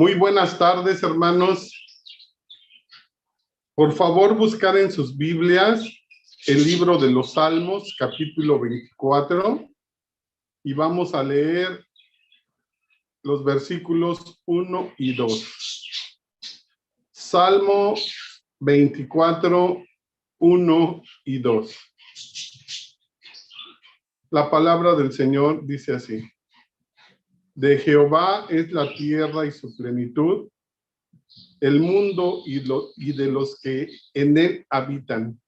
Muy buenas tardes, hermanos. Por favor, buscar en sus Biblias el libro de los Salmos, capítulo 24, y vamos a leer los versículos 1 y 2. Salmo 24, 1 y 2. La palabra del Señor dice así: De Jehová es la tierra y su plenitud, el mundo y de los que en él habitan,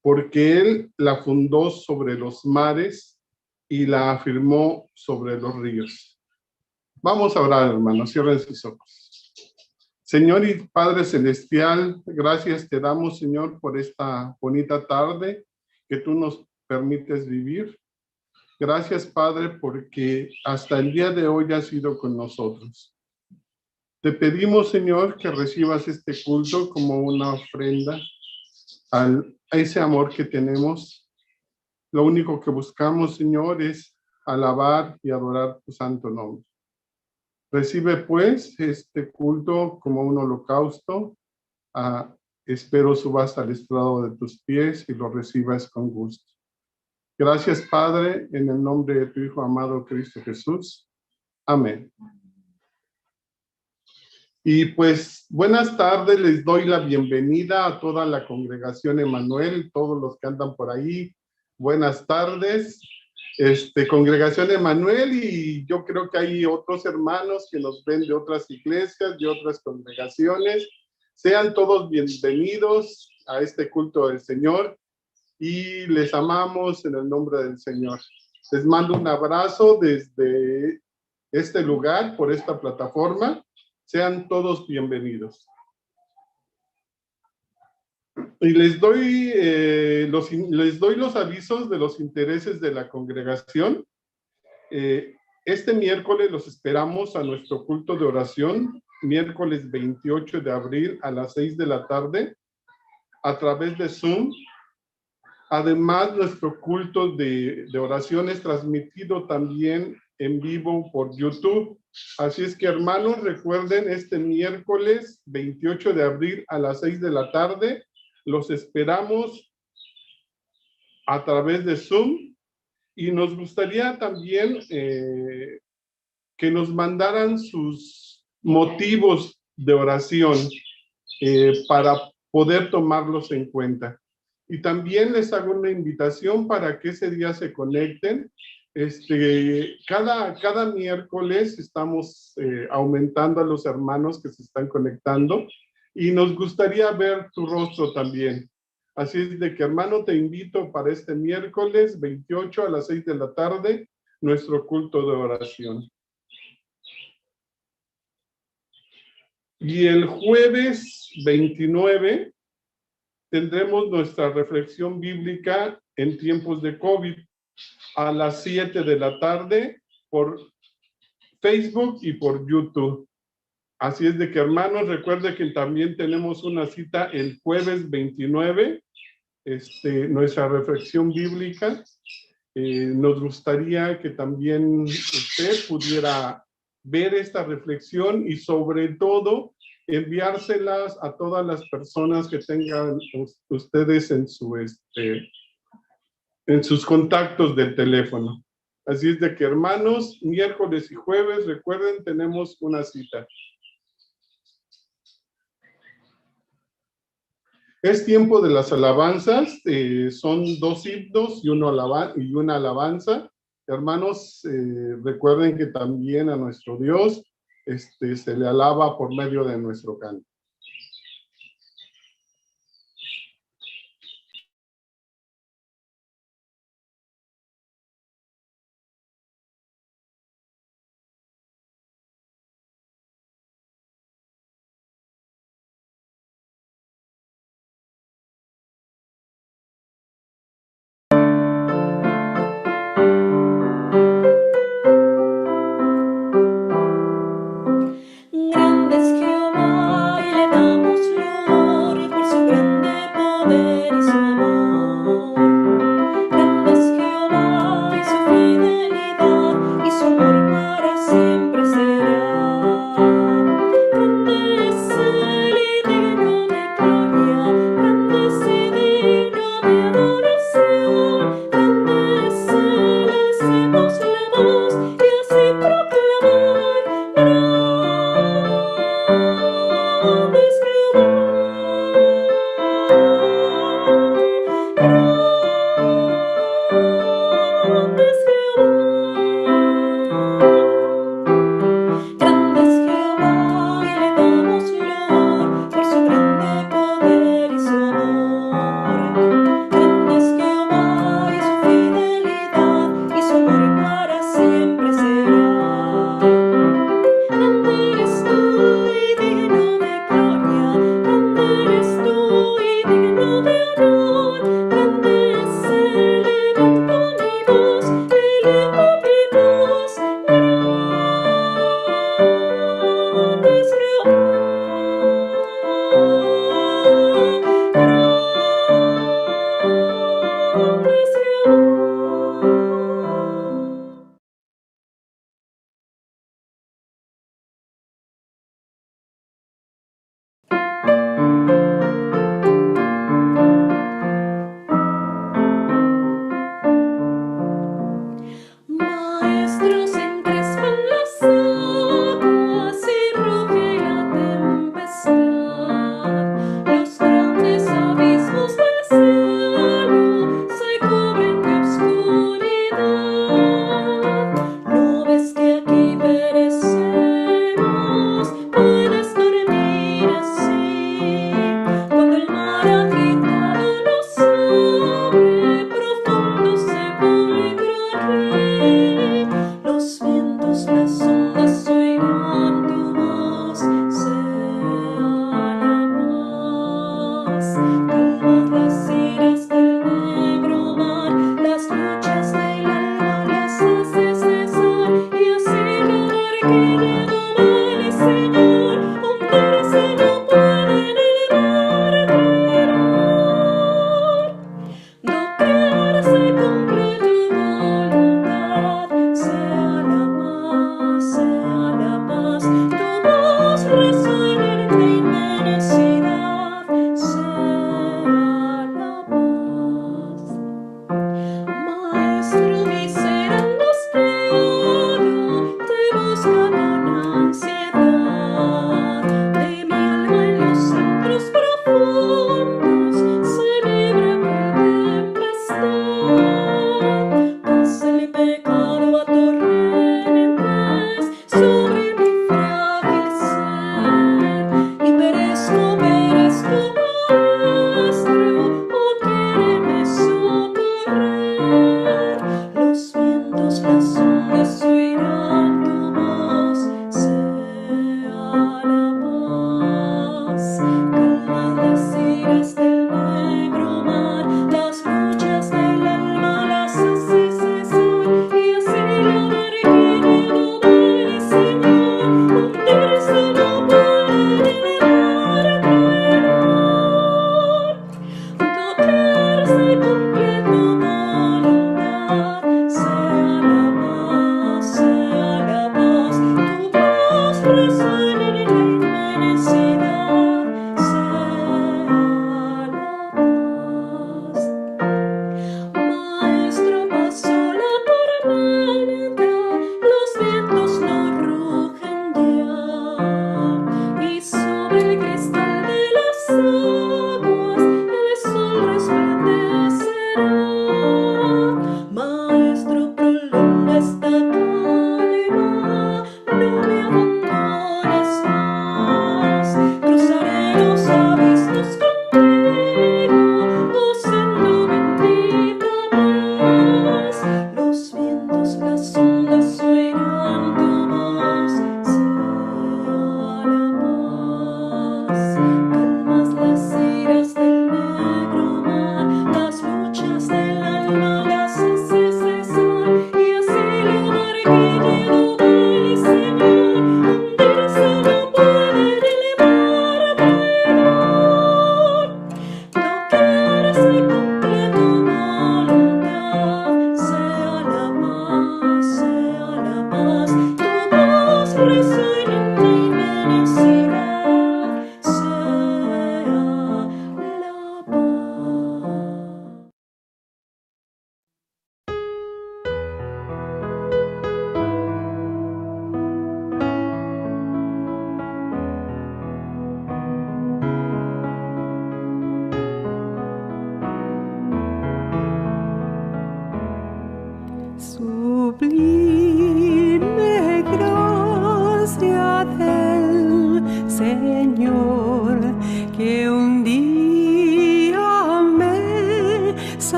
porque él la fundó sobre los mares y la afirmó sobre los ríos. Vamos a orar, hermanos, cierren sus ojos. Señor y Padre Celestial, gracias te damos, Señor, por esta bonita tarde que tú nos permites vivir. Gracias, Padre, porque hasta el día de hoy has sido con nosotros. Te pedimos, Señor, que recibas este culto como una ofrenda a ese amor que tenemos. Lo único que buscamos, Señor, es alabar y adorar tu santo nombre. Recibe, pues, este culto como un holocausto. Espero subas al estrado de tus pies y lo recibas con gusto. Gracias, Padre, en el nombre de tu Hijo amado Cristo Jesús. Amén. Y pues, buenas tardes, les doy la bienvenida a toda la congregación Emanuel, todos los que andan por ahí. Buenas tardes, congregación Emanuel, y yo creo que hay otros hermanos que nos ven de otras iglesias, de otras congregaciones. Sean todos bienvenidos a este culto del Señor y les amamos en el nombre del Señor. Les mando un abrazo desde este lugar, por esta plataforma. Sean todos bienvenidos. Y les doy los avisos de los intereses de la congregación. Este miércoles los esperamos a nuestro culto de oración, miércoles 28 de abril a las 6 de la tarde, a través de Zoom. Además, nuestro culto de oración es transmitido también en vivo por YouTube. Así es que, hermanos, recuerden, este miércoles 28 de abril a las 6 de la tarde, los esperamos a través de Zoom, y nos gustaría también que nos mandaran sus motivos de oración para poder tomarlos en cuenta. Y también les hago una invitación para que ese día se conecten. Cada miércoles estamos aumentando a los hermanos que se están conectando, y nos gustaría ver tu rostro también. Así es de que, hermano, te invito para este miércoles 28 a las 6 de la tarde, nuestro culto de oración. Y el jueves 29 tendremos nuestra reflexión bíblica en tiempos de COVID a las 7 de la tarde por Facebook y por YouTube. Así es de que, hermanos, recuerde que también tenemos una cita el jueves 29, nuestra reflexión bíblica. Nos gustaría que también usted pudiera ver esta reflexión y, sobre todo, enviárselas a todas las personas que tengan ustedes en sus contactos del teléfono. Así es de que, hermanos, miércoles y jueves, recuerden, tenemos una cita. Es tiempo de las alabanzas. Son 2 himnos y una alabanza. Hermanos, recuerden que también a nuestro Dios se le alaba por medio de nuestro canto. Grande es Jehová y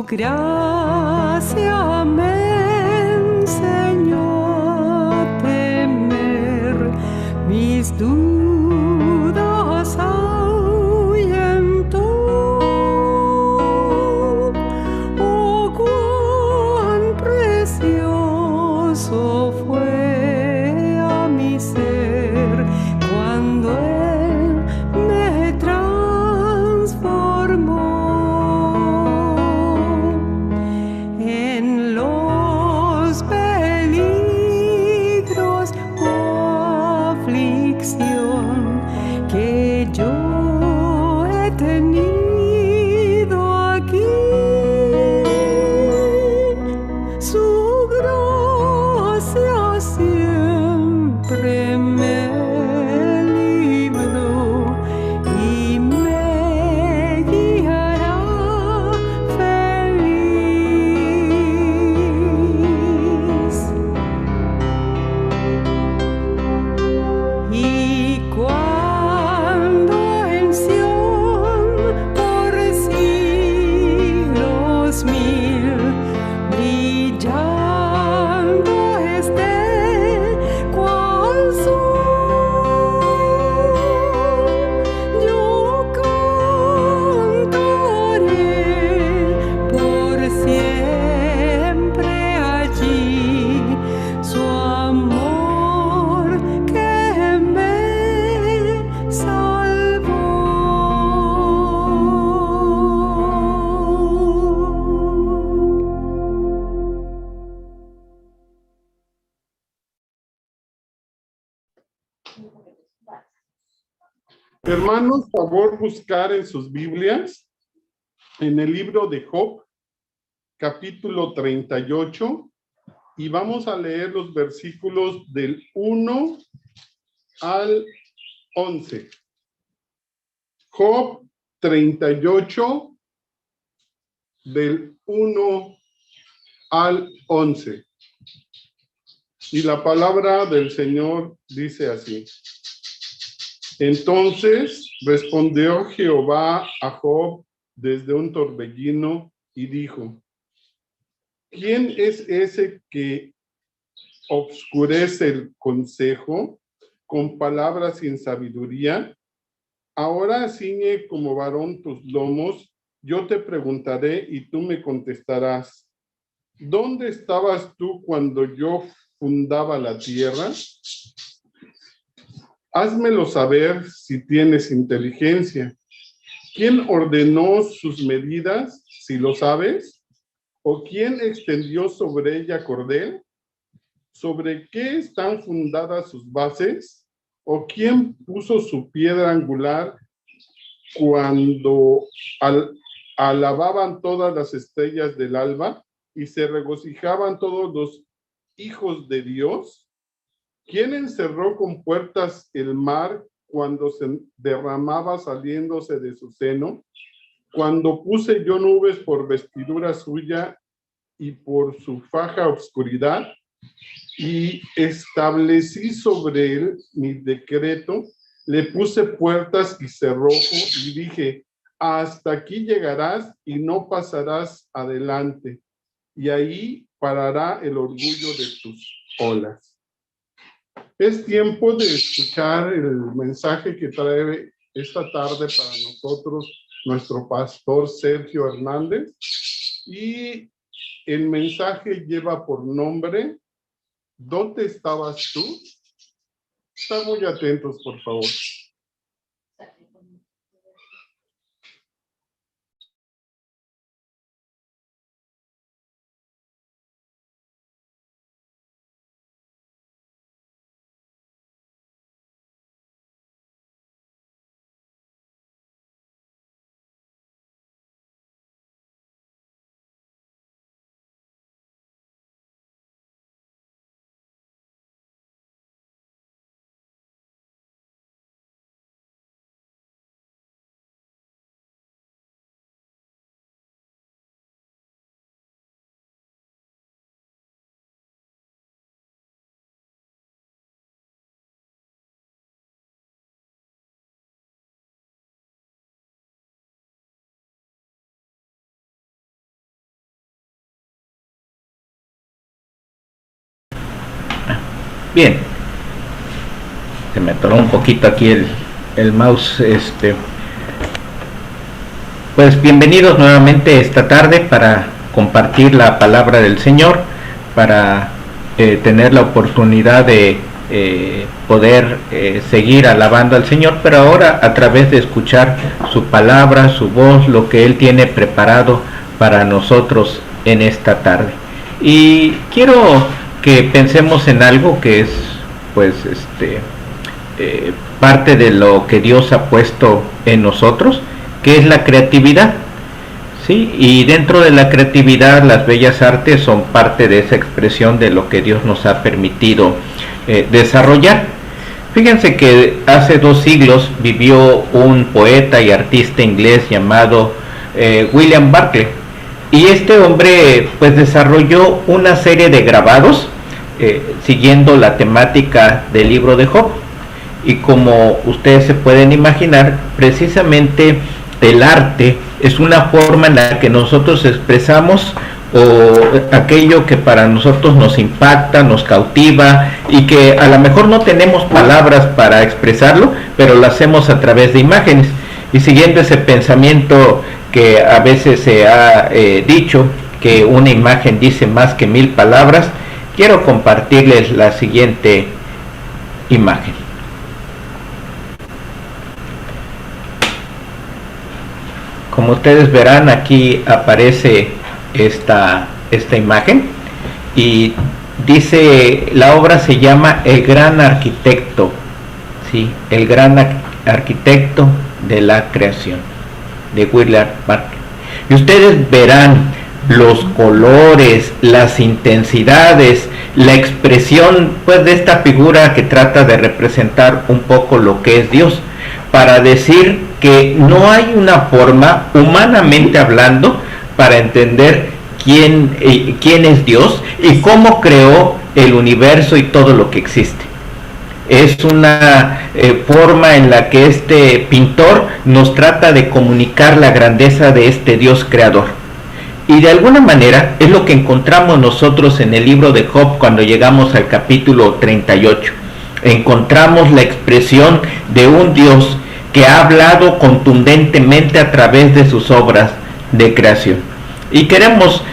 gracia me enseñó a temer mis dudas. Hermanos, favor buscar en sus Biblias, en el libro de Job, capítulo 38, y vamos a leer los versículos del 1 al 11. Job 38, del 1 al 11. Y la palabra del Señor dice así. Entonces respondió Jehová a Job desde un torbellino y dijo: ¿Quién es ese que obscurece el consejo con palabras sin sabiduría? Ahora ciñe como varón tus lomos, yo te preguntaré y tú me contestarás. ¿Dónde estabas tú cuando yo fundaba la tierra? Házmelo saber si tienes inteligencia. ¿Quién ordenó sus medidas, si lo sabes? ¿O quién extendió sobre ella cordel? ¿Sobre qué están fundadas sus bases? ¿O quién puso su piedra angular cuando alababan todas las estrellas del alba y se regocijaban todos los hijos de Dios? ¿Quién encerró con puertas el mar cuando se derramaba saliéndose de su seno? Cuando puse yo nubes por vestidura suya y por su faja obscuridad, y establecí sobre él mi decreto, le puse puertas y cerrojo, y dije: hasta aquí llegarás y no pasarás adelante, y ahí parará el orgullo de tus olas. Es tiempo de escuchar el mensaje que trae esta tarde para nosotros nuestro pastor Sergio Hernández, y el mensaje lleva por nombre ¿Dónde estabas tú? Están muy atentos, por favor. Bien, se me atoró un poquito aquí el mouse. Pues bienvenidos nuevamente esta tarde para compartir la palabra del Señor, para tener la oportunidad de poder seguir alabando al Señor, pero ahora a través de escuchar su palabra, su voz, lo que Él tiene preparado para nosotros en esta tarde. Y quiero que pensemos en algo que es pues parte de lo que Dios ha puesto en nosotros, que es la creatividad, ¿sí? Y dentro de la creatividad las bellas artes son parte de esa expresión de lo que Dios nos ha permitido desarrollar. Fíjense que hace 2 siglos vivió un poeta y artista inglés llamado William Barclay, y este hombre pues desarrolló una serie de grabados siguiendo la temática del libro de Job. Y como ustedes se pueden imaginar, precisamente el arte es una forma en la que nosotros expresamos aquello que para nosotros nos impacta, nos cautiva, y que a lo mejor no tenemos palabras para expresarlo, pero lo hacemos a través de imágenes. Y siguiendo ese pensamiento que a veces se ha dicho, que una imagen dice más que 1000 palabras, quiero compartirles la siguiente imagen. Como ustedes verán, aquí aparece esta imagen y dice, la obra se llama El Gran Arquitecto, ¿sí? El Gran arquitecto de la creación, de Willard Parker. Y ustedes verán los colores, las intensidades, la expresión pues de esta figura que trata de representar un poco lo que es Dios, para decir que no hay una forma, humanamente hablando, para entender quién es Dios y cómo creó el universo y todo lo que existe. Es una forma en la que este pintor nos trata de comunicar la grandeza de este Dios creador. Y de alguna manera es lo que encontramos nosotros en el libro de Job cuando llegamos al capítulo 38. Encontramos la expresión de un Dios que ha hablado contundentemente a través de sus obras de creación. Y queremos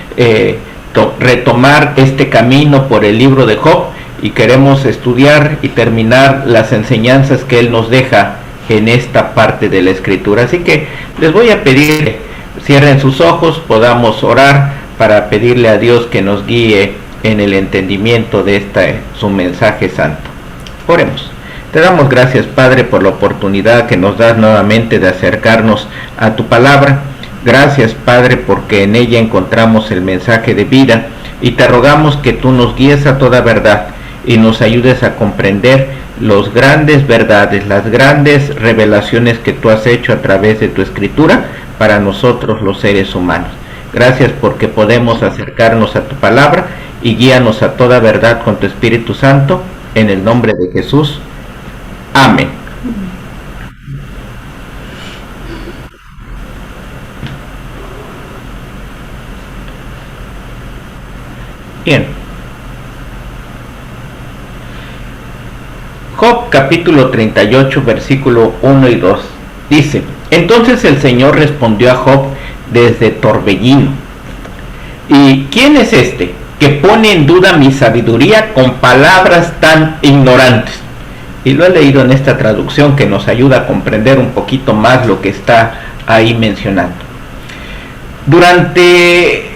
retomar este camino por el libro de Job y queremos estudiar y terminar las enseñanzas que él nos deja en esta parte de la escritura. Así que les voy a pedir, cierren sus ojos, podamos orar para pedirle a Dios que nos guíe en el entendimiento de su mensaje santo. Oremos. Te damos gracias, Padre, por la oportunidad que nos das nuevamente de acercarnos a tu palabra. Gracias, Padre, porque en ella encontramos el mensaje de vida y te rogamos que tú nos guíes a toda verdad y nos ayudes a comprender las grandes verdades, las grandes revelaciones que tú has hecho a través de tu escritura para nosotros los seres humanos. Gracias porque podemos acercarnos a tu palabra y guíanos a toda verdad con tu Espíritu Santo, en el nombre de Jesús. Amén. Bien. Job capítulo 38 versículo 1 y 2 dice: entonces el Señor respondió a Job desde Torbellino: ¿y quién es este que pone en duda mi sabiduría con palabras tan ignorantes? Y lo he leído en esta traducción que nos ayuda a comprender un poquito más lo que está ahí mencionando. Durante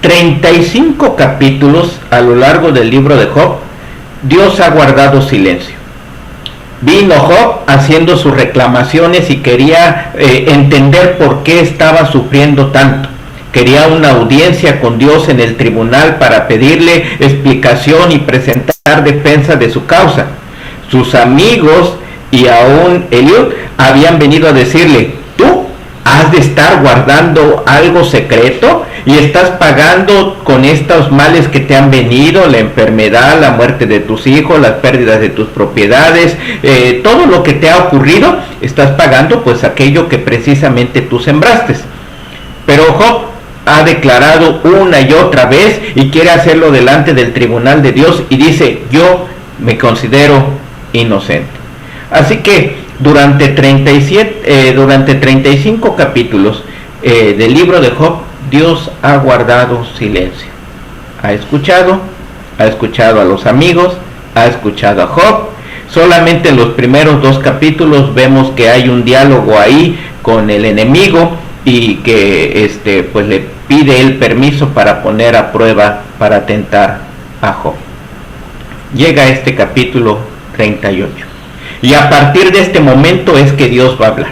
35 capítulos a lo largo del libro de Job, Dios ha guardado silencio. Vino Job haciendo sus reclamaciones y quería entender por qué estaba sufriendo tanto. Quería una audiencia con Dios en el tribunal para pedirle explicación y presentar defensa de su causa. Sus amigos y aún Eliud habían venido a decirle: tú has de estar guardando algo secreto y estás pagando con estos males que te han venido, la enfermedad, la muerte de tus hijos, las pérdidas de tus propiedades, todo lo que te ha ocurrido, estás pagando pues aquello que precisamente tú sembraste. Pero Job ha declarado una y otra vez y quiere hacerlo delante del tribunal de Dios y dice: yo me considero inocente. Así que durante 35 capítulos del libro de Job, Dios ha guardado silencio. Ha escuchado a los amigos, ha escuchado a Job. Solamente en los primeros 2 capítulos vemos que hay un diálogo ahí con el enemigo y que pues le pide el permiso para poner a prueba, para tentar a Job. Llega este capítulo 38 y a partir de este momento es que Dios va a hablar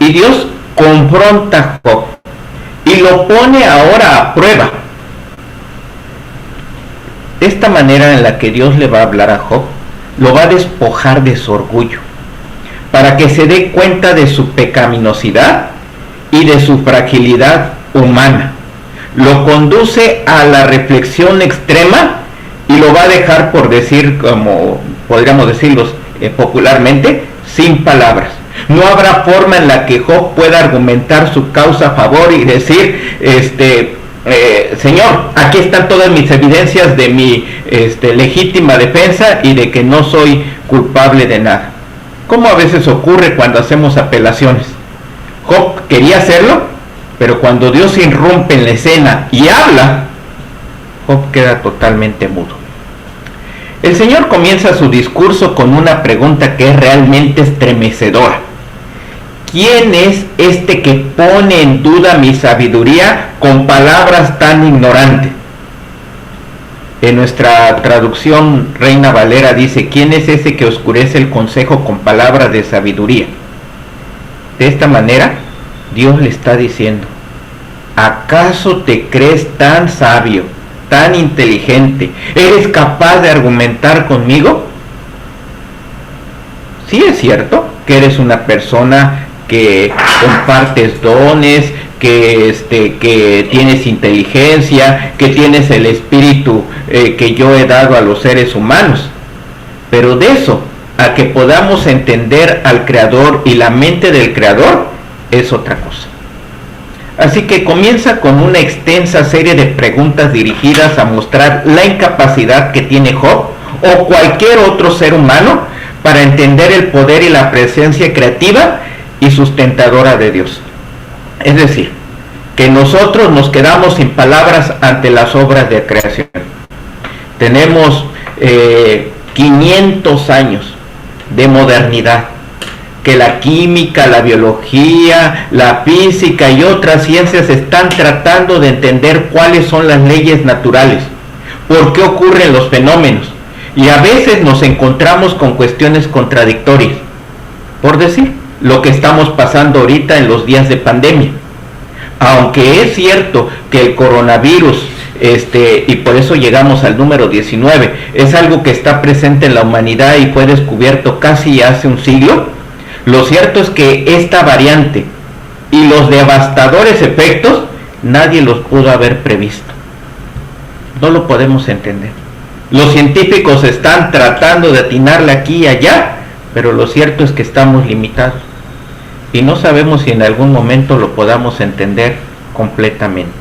y Dios confronta a Job y lo pone ahora a prueba. Esta manera en la que Dios le va a hablar a Job lo va a despojar de su orgullo para que se dé cuenta de su pecaminosidad y de su fragilidad humana. Lo conduce a la reflexión extrema y lo va a dejar, por decir, como podríamos decirlo popularmente, sin palabras. No habrá forma en la que Job pueda argumentar su causa a favor y decir, Señor, aquí están todas mis evidencias de mi legítima defensa y de que no soy culpable de nada. Como a veces ocurre cuando hacemos apelaciones. Job quería hacerlo, pero cuando Dios irrumpe en la escena y habla, Job queda totalmente mudo. El Señor comienza su discurso con una pregunta que es realmente estremecedora. ¿Quién es este que pone en duda mi sabiduría con palabras tan ignorantes? En nuestra traducción Reina Valera dice: ¿quién es ese que oscurece el consejo con palabras de sabiduría? De esta manera, Dios le está diciendo: ¿acaso te crees tan sabio, tan inteligente? ¿Eres capaz de argumentar conmigo? Sí, es cierto que eres una persona que compartes dones, que tienes inteligencia, que tienes el espíritu que yo he dado a los seres humanos. Pero de eso a que podamos entender al Creador y la mente del Creador es otra cosa. Así que comienza con una extensa serie de preguntas dirigidas a mostrar la incapacidad que tiene Job o cualquier otro ser humano para entender el poder y la presencia creativa y sustentadora de Dios. Es decir, que nosotros nos quedamos sin palabras ante las obras de creación. Tenemos 500 años de modernidad, que la química, la biología, la física y otras ciencias están tratando de entender cuáles son las leyes naturales, por qué ocurren los fenómenos, y a veces nos encontramos con cuestiones contradictorias. Por decir, lo que estamos pasando ahorita en los días de pandemia. Aunque es cierto que el coronavirus, y por eso llegamos al número 19, es algo que está presente en la humanidad y fue descubierto casi hace un siglo, lo cierto es que esta variante y los devastadores efectos nadie los pudo haber previsto. No lo podemos entender. Los científicos están tratando de atinarle aquí y allá, pero lo cierto es que estamos limitados y no sabemos si en algún momento lo podamos entender completamente.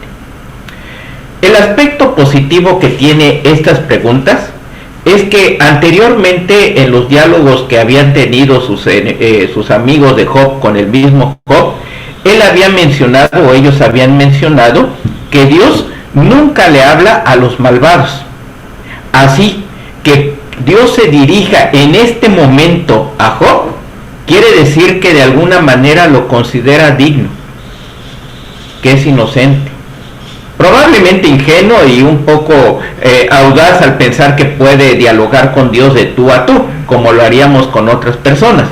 El aspecto positivo que tiene estas preguntas es que anteriormente en los diálogos que habían tenido sus amigos de Job con el mismo Job, él había mencionado, o ellos habían mencionado, que Dios nunca le habla a los malvados. Así que Dios se dirija en este momento a Job, quiere decir que de alguna manera lo considera digno, que es inocente, probablemente ingenuo y un poco audaz al pensar que puede dialogar con Dios de tú a tú, como lo haríamos con otras personas.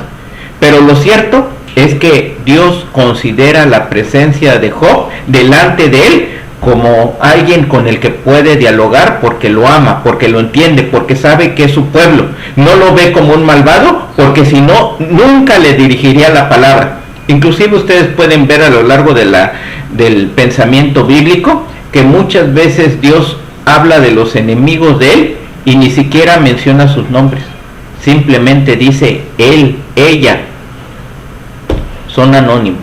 Pero lo cierto es que Dios considera la presencia de Job delante de él como alguien con el que puede dialogar porque lo ama, porque lo entiende, porque sabe que es su pueblo. No lo ve como un malvado, porque si no, nunca le dirigiría la palabra. Inclusive ustedes pueden ver a lo largo del pensamiento bíblico que muchas veces Dios habla de los enemigos de él y ni siquiera menciona sus nombres. Simplemente dice él, ella. Son anónimos.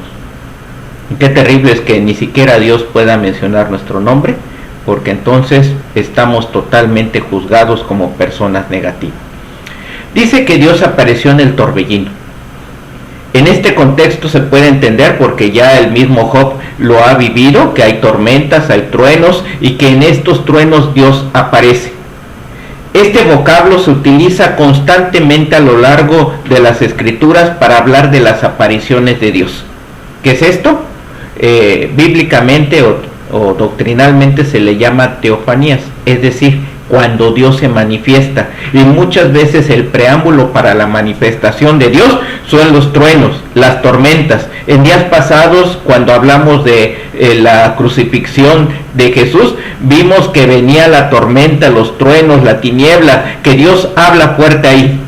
Y qué terrible es que ni siquiera Dios pueda mencionar nuestro nombre, porque entonces estamos totalmente juzgados como personas negativas. Dice que Dios apareció en el torbellino. En este contexto se puede entender porque ya el mismo Job lo ha vivido, que hay tormentas, hay truenos y que en estos truenos Dios aparece. Este vocablo se utiliza constantemente a lo largo de las escrituras para hablar de las apariciones de Dios. ¿Qué es esto? Bíblicamente o doctrinalmente se le llama teofanías, es decir, cuando Dios se manifiesta, y muchas veces el preámbulo para la manifestación de Dios son los truenos, las tormentas. En días pasados, cuando hablamos de la crucifixión de Jesús, vimos que venía la tormenta, los truenos, la tiniebla, que Dios habla fuerte ahí.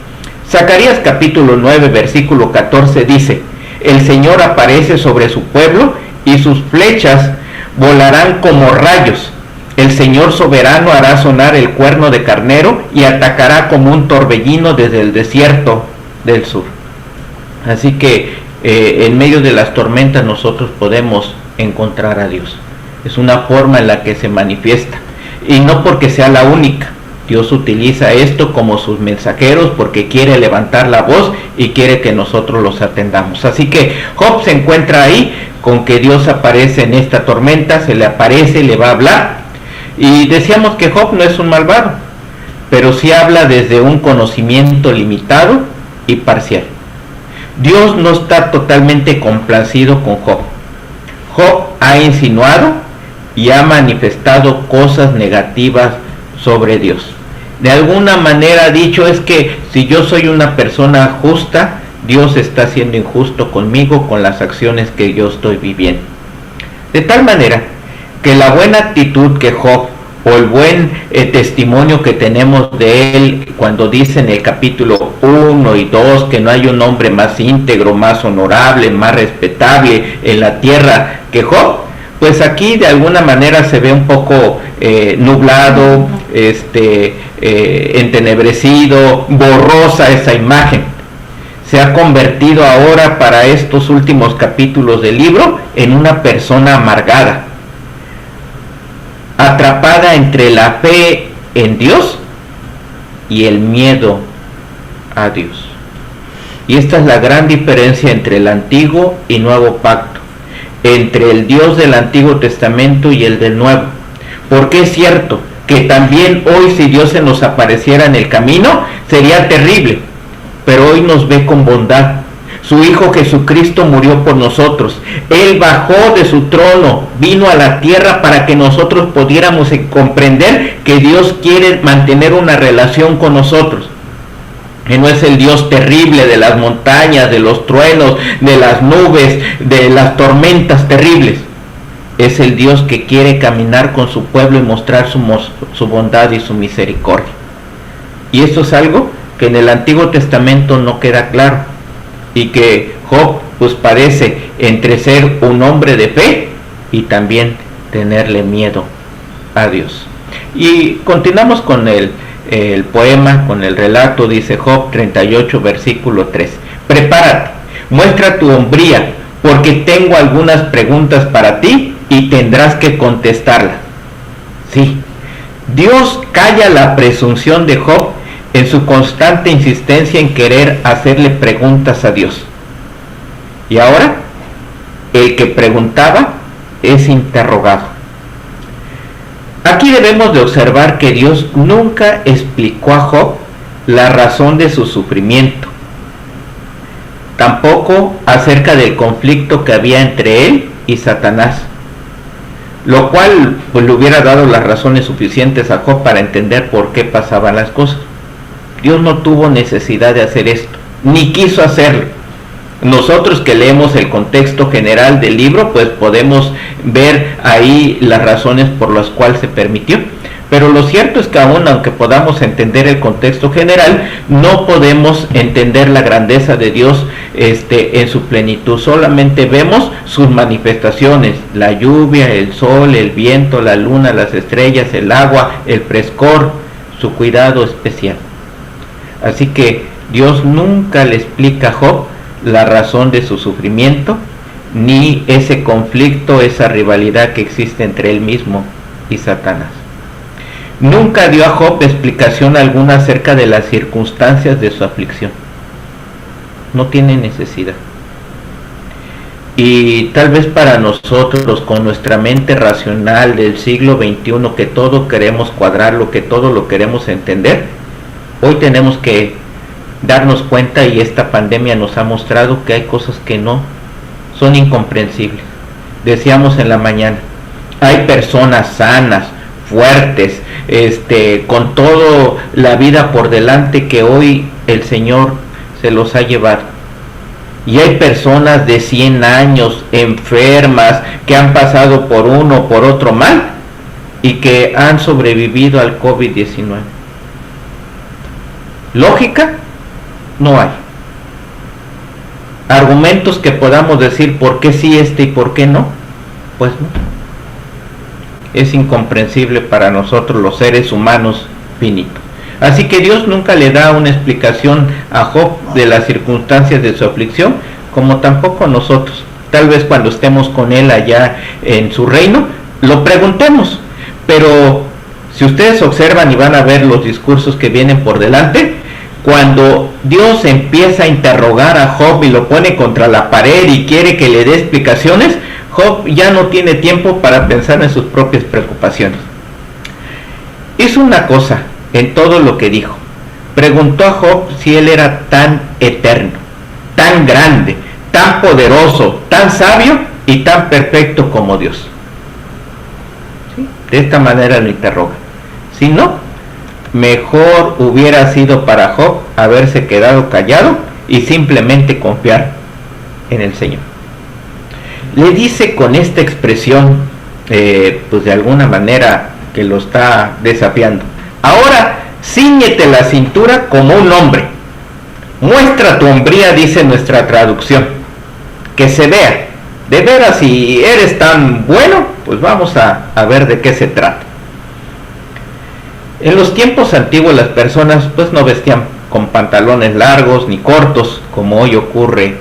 Zacarías capítulo 9 versículo 14 dice: el Señor aparece sobre su pueblo y sus flechas volarán como rayos. El Señor soberano hará sonar el cuerno de carnero y atacará como un torbellino desde el desierto del sur. Así que en medio de las tormentas nosotros podemos encontrar a Dios. Es una forma en la que se manifiesta. Y no porque sea la única. Dios utiliza esto como sus mensajeros porque quiere levantar la voz y quiere que nosotros los atendamos. Así que Job se encuentra ahí con que Dios aparece en esta tormenta, se le aparece, le va a hablar. Y decíamos que Job no es un malvado, pero sí habla desde un conocimiento limitado y parcial. Dios no está totalmente complacido con Job. Job ha insinuado y ha manifestado cosas negativas sobre Dios. De alguna manera ha dicho, es que si yo soy una persona justa, Dios está siendo injusto conmigo con las acciones que yo estoy viviendo. De tal manera que la buena actitud que Job, o el buen testimonio que tenemos de él, cuando dice en el capítulo 1 y 2 que no hay un hombre más íntegro, más honorable, más respetable en la tierra que Job, pues aquí de alguna manera se ve un poco nublado, entenebrecido, borrosa esa imagen. Se ha convertido ahora para estos últimos capítulos del libro en una persona amargada, atrapada entre la fe en Dios y el miedo a Dios. Y esta es la gran diferencia entre el Antiguo y Nuevo Pacto, entre el Dios del Antiguo Testamento y el del Nuevo. Porque es cierto que también hoy, si Dios se nos apareciera en el camino, sería terrible, pero hoy nos ve con bondad. Su Hijo Jesucristo murió por nosotros. Él bajó de su trono, vino a la tierra para que nosotros pudiéramos comprender que Dios quiere mantener una relación con nosotros. Que no es el Dios terrible de las montañas, de los truenos, de las nubes, de las tormentas terribles. Es el Dios que quiere caminar con su pueblo y mostrar su bondad y su misericordia. Y esto es algo que en el Antiguo Testamento no queda claro, y que Job pues parece entre ser un hombre de fe y también tenerle miedo a Dios. Y continuamos con el poema, con el relato. Dice Job 38, versículo 3: prepárate, muestra tu hombría, porque tengo algunas preguntas para ti y tendrás que contestarlas. Sí, Dios calla la presunción de Job en su constante insistencia en querer hacerle preguntas a Dios. Y ahora, el que preguntaba es interrogado. Aquí debemos de observar que Dios nunca explicó a Job la razón de su sufrimiento, tampoco acerca del conflicto que había entre él y Satanás, lo cual pues le hubiera dado las razones suficientes a Job para entender por qué pasaban las cosas. Dios no tuvo necesidad de hacer esto, ni quiso hacerlo. Nosotros que leemos el contexto general del libro, pues podemos ver ahí las razones por las cuales se permitió. Pero lo cierto es que aún aunque podamos entender el contexto general, no podemos entender la grandeza de Dios en su plenitud. Solamente vemos sus manifestaciones: la lluvia, el sol, el viento, la luna, las estrellas, el agua, el frescor, su cuidado especial. Así que Dios nunca le explica a Job la razón de su sufrimiento, ni ese conflicto, esa rivalidad que existe entre él mismo y Satanás. Nunca dio a Job explicación alguna acerca de las circunstancias de su aflicción. No tiene necesidad. Y tal vez para nosotros, con nuestra mente racional del siglo XXI, que todo queremos cuadrarlo, que todo lo queremos entender, hoy tenemos que darnos cuenta, y esta pandemia nos ha mostrado que hay cosas que no son incomprensibles. Decíamos en la mañana, hay personas sanas, fuertes, con toda la vida por delante, que hoy el Señor se los ha llevado. Y hay personas de 100 años, enfermas, que han pasado por uno o por otro mal y que han sobrevivido al COVID-19. ¿Lógica? No hay. ¿Argumentos que podamos decir por qué sí y por qué no? Pues no. Es incomprensible para nosotros los seres humanos finitos. Así que Dios nunca le da una explicación a Job de las circunstancias de su aflicción, como tampoco nosotros. Tal vez cuando estemos con él allá en su reino, lo preguntemos. Pero si ustedes observan y van a ver los discursos que vienen por delante, cuando Dios empieza a interrogar a Job y lo pone contra la pared y quiere que le dé explicaciones, Job ya no tiene tiempo para pensar en sus propias preocupaciones. Hizo una cosa en todo lo que dijo. Preguntó a Job si él era tan eterno, tan grande, tan poderoso, tan sabio y tan perfecto como Dios. ¿Sí? De esta manera lo interroga. Si no, mejor hubiera sido para Job haberse quedado callado y simplemente confiar en el Señor. Le dice con esta expresión, pues de alguna manera que lo está desafiando: ahora cíñete la cintura como un hombre, muestra tu hombría, dice nuestra traducción, que se vea. De veras, si eres tan bueno, pues vamos a ver de qué se trata. En los tiempos antiguos las personas pues no vestían con pantalones largos ni cortos, como hoy ocurre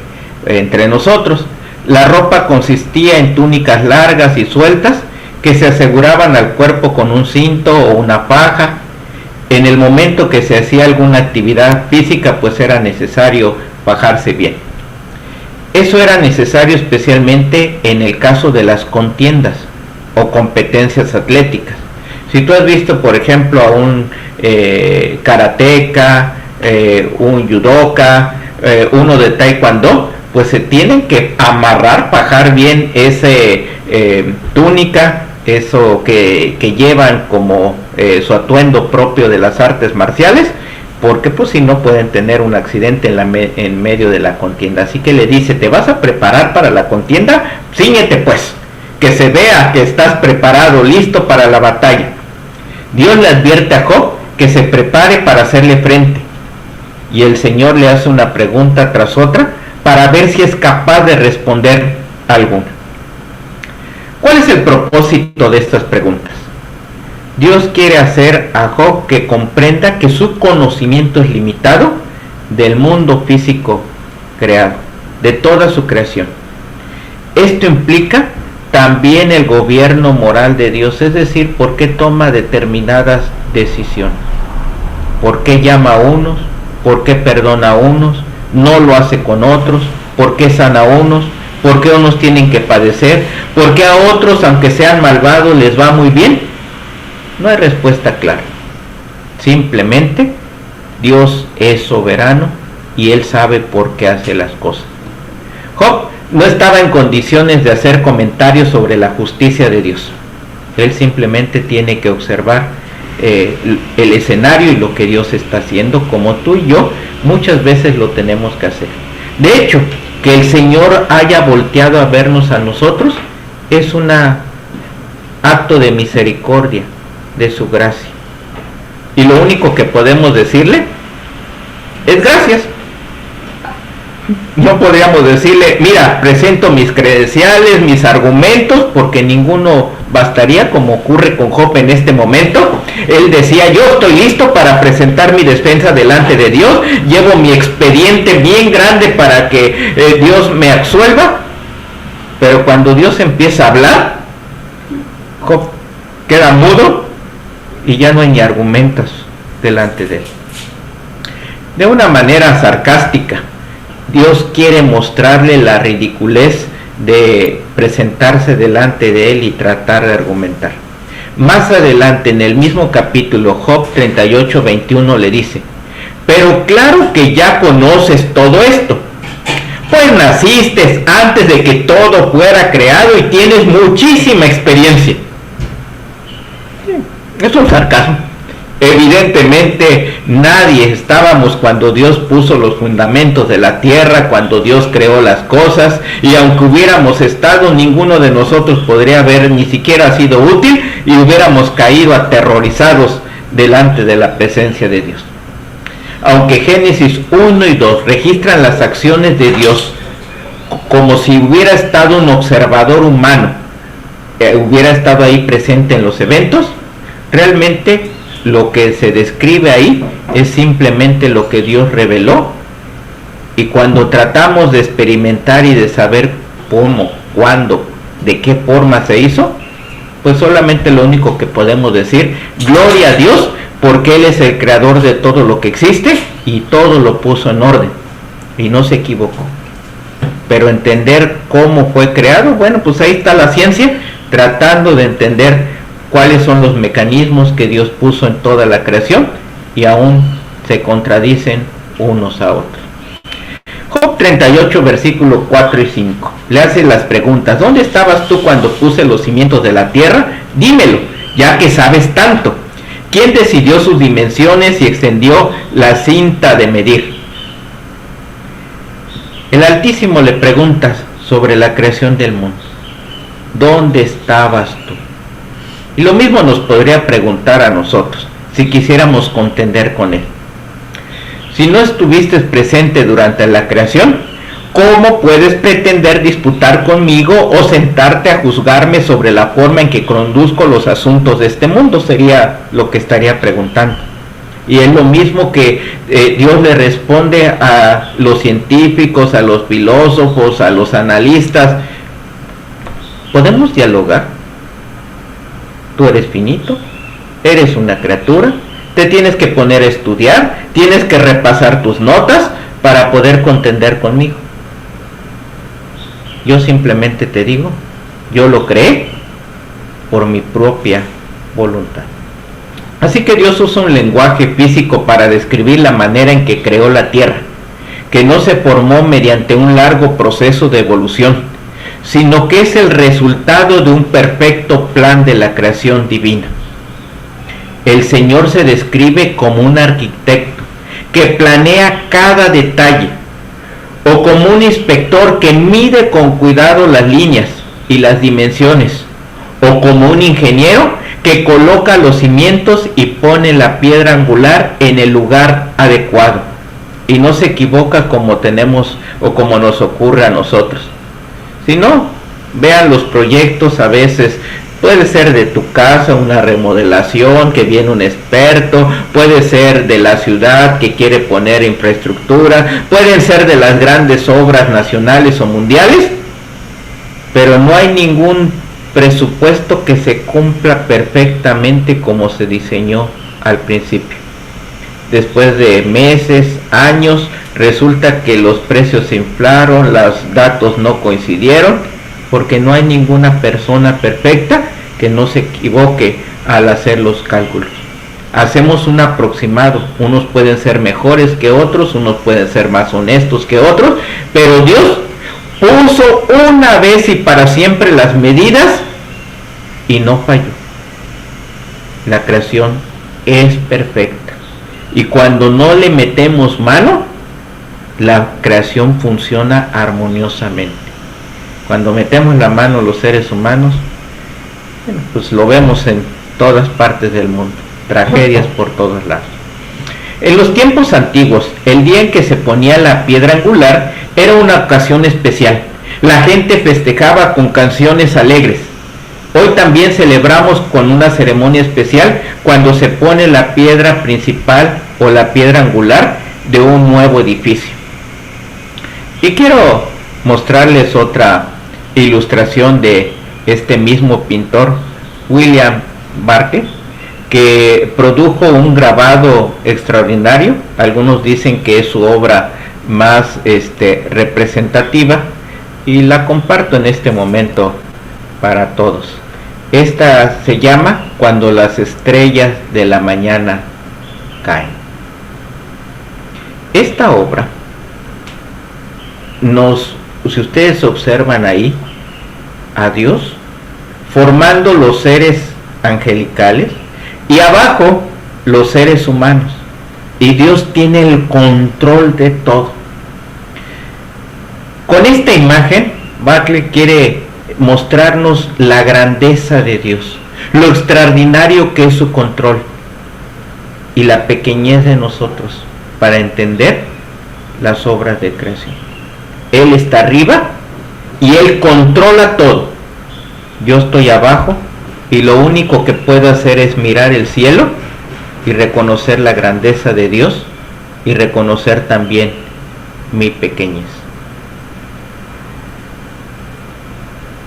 entre nosotros. La ropa consistía en túnicas largas y sueltas que se aseguraban al cuerpo con un cinto o una faja. En el momento que se hacía alguna actividad física, pues era necesario fajarse bien. Eso era necesario especialmente en el caso de las contiendas o competencias atléticas. Si tú has visto, por ejemplo, a un karateca, un judoka, uno de taekwondo, pues se tienen que amarrar, fajar bien ese túnica, eso que llevan como su atuendo propio de las artes marciales, porque pues si no pueden tener un accidente en medio de la contienda. Así que le dice: ¿te vas a preparar para la contienda? Cíñete pues, que se vea que estás preparado, listo para la batalla. Dios le advierte a Job que se prepare para hacerle frente, y el Señor le hace una pregunta tras otra para ver si es capaz de responder alguna. ¿Cuál es el propósito de estas preguntas? Dios quiere hacer a Job que comprenda que su conocimiento es limitado del mundo físico creado, de toda su creación. Esto implica también el gobierno moral de Dios, es decir, por qué toma determinadas decisiones, por qué llama a unos, por qué perdona a unos, no lo hace con otros, por qué sana a unos, por qué unos tienen que padecer, por qué a otros, aunque sean malvados, les va muy bien. No hay respuesta clara. Simplemente Dios es soberano y Él sabe por qué hace las cosas. Job no estaba en condiciones de hacer comentarios sobre la justicia de Dios. Él simplemente tiene que observar el escenario y lo que Dios está haciendo, como tú y yo muchas veces lo tenemos que hacer. De hecho, que el Señor haya volteado a vernos a nosotros es un acto de misericordia, de su gracia. Y lo único que podemos decirle es gracias. No podríamos decirle: mira, presento mis credenciales, mis argumentos, porque ninguno bastaría, como ocurre con Job en este momento. Él decía: yo estoy listo para presentar mi defensa delante de Dios, llevo mi expediente bien grande para que Dios me absuelva. Pero cuando Dios empieza a hablar, Job queda mudo y ya no hay ni argumentos delante de él. De una manera sarcástica, Dios quiere mostrarle la ridiculez de presentarse delante de él y tratar de argumentar. Más adelante, en el mismo capítulo, Job 38:21 le dice: pero claro que ya conoces todo esto, pues naciste antes de que todo fuera creado y tienes muchísima experiencia. Es un sarcasmo. Evidentemente nadie estábamos cuando Dios puso los fundamentos de la tierra, cuando Dios creó las cosas, y aunque hubiéramos estado, ninguno de nosotros podría haber ni siquiera sido útil y hubiéramos caído aterrorizados delante de la presencia de Dios. Aunque Génesis 1 y 2 registran las acciones de Dios como si hubiera estado un observador humano, hubiera estado ahí presente en los eventos, realmente lo que se describe ahí es simplemente lo que Dios reveló, y cuando tratamos de experimentar y de saber cómo, cuándo, de qué forma se hizo, pues solamente lo único que podemos decir: gloria a Dios, porque Él es el creador de todo lo que existe y todo lo puso en orden y no se equivocó. Pero entender cómo fue creado, bueno, pues ahí está la ciencia, tratando de entender cuáles son los mecanismos que Dios puso en toda la creación, y aún se contradicen unos a otros. Job 38, versículo 4 y 5, le hace las preguntas: ¿dónde estabas tú cuando puse los cimientos de la tierra? Dímelo, ya que sabes tanto. ¿Quién decidió sus dimensiones y extendió la cinta de medir? El Altísimo le pregunta sobre la creación del mundo. ¿Dónde estabas tú? Y lo mismo nos podría preguntar a nosotros, si quisiéramos contender con Él. Si no estuviste presente durante la creación, ¿cómo puedes pretender disputar conmigo o sentarte a juzgarme sobre la forma en que conduzco los asuntos de este mundo? Sería lo que estaría preguntando. Y es lo mismo que Dios le responde a los científicos, a los filósofos, a los analistas. ¿Podemos dialogar? Tú eres finito, eres una criatura, te tienes que poner a estudiar, tienes que repasar tus notas para poder contender conmigo. Yo simplemente te digo, yo lo creé por mi propia voluntad. Así que Dios usa un lenguaje físico para describir la manera en que creó la tierra, que no se formó mediante un largo proceso de evolución, sino que es el resultado de un perfecto plan de la creación divina. El Señor se describe como un arquitecto que planea cada detalle, o como un inspector que mide con cuidado las líneas y las dimensiones, o como un ingeniero que coloca los cimientos y pone la piedra angular en el lugar adecuado, y no se equivoca como tenemos o como nos ocurre a nosotros. Si no, vean los proyectos a veces. Puede ser de tu casa, una remodelación, que viene un experto, puede ser de la ciudad que quiere poner infraestructura, pueden ser de las grandes obras nacionales o mundiales, pero no hay ningún presupuesto que se cumpla perfectamente como se diseñó al principio. Después de meses, años, resulta que los precios se inflaron, los datos no coincidieron, porque no hay ninguna persona perfecta que no se equivoque al hacer los cálculos. Hacemos un aproximado, unos pueden ser mejores que otros, unos pueden ser más honestos que otros, pero Dios puso una vez y para siempre las medidas y no falló. La creación es perfecta, y cuando no le metemos mano, la creación funciona armoniosamente. Cuando metemos la mano los seres humanos, bueno, pues lo vemos en todas partes del mundo, tragedias por todos lados. En los tiempos antiguos, el día en que se ponía la piedra angular era una ocasión especial. La gente festejaba con canciones alegres. Hoy también celebramos con una ceremonia especial cuando se pone la piedra principal o la piedra angular de un nuevo edificio. Y quiero mostrarles otra ilustración de este mismo pintor, William Barker, que produjo un grabado extraordinario. Algunos dicen que es su obra más representativa, y la comparto en este momento para todos. Esta se llama Cuando las estrellas de la mañana caen. Esta obra si ustedes observan ahí, a Dios formando los seres angelicales y abajo los seres humanos, y Dios tiene el control de todo. Con esta imagen, Barclay quiere mostrarnos la grandeza de Dios, lo extraordinario que es su control y la pequeñez de nosotros para entender las obras de creación. Él está arriba y Él controla todo. Yo estoy abajo y lo único que puedo hacer es mirar el cielo y reconocer la grandeza de Dios y reconocer también mi pequeñez.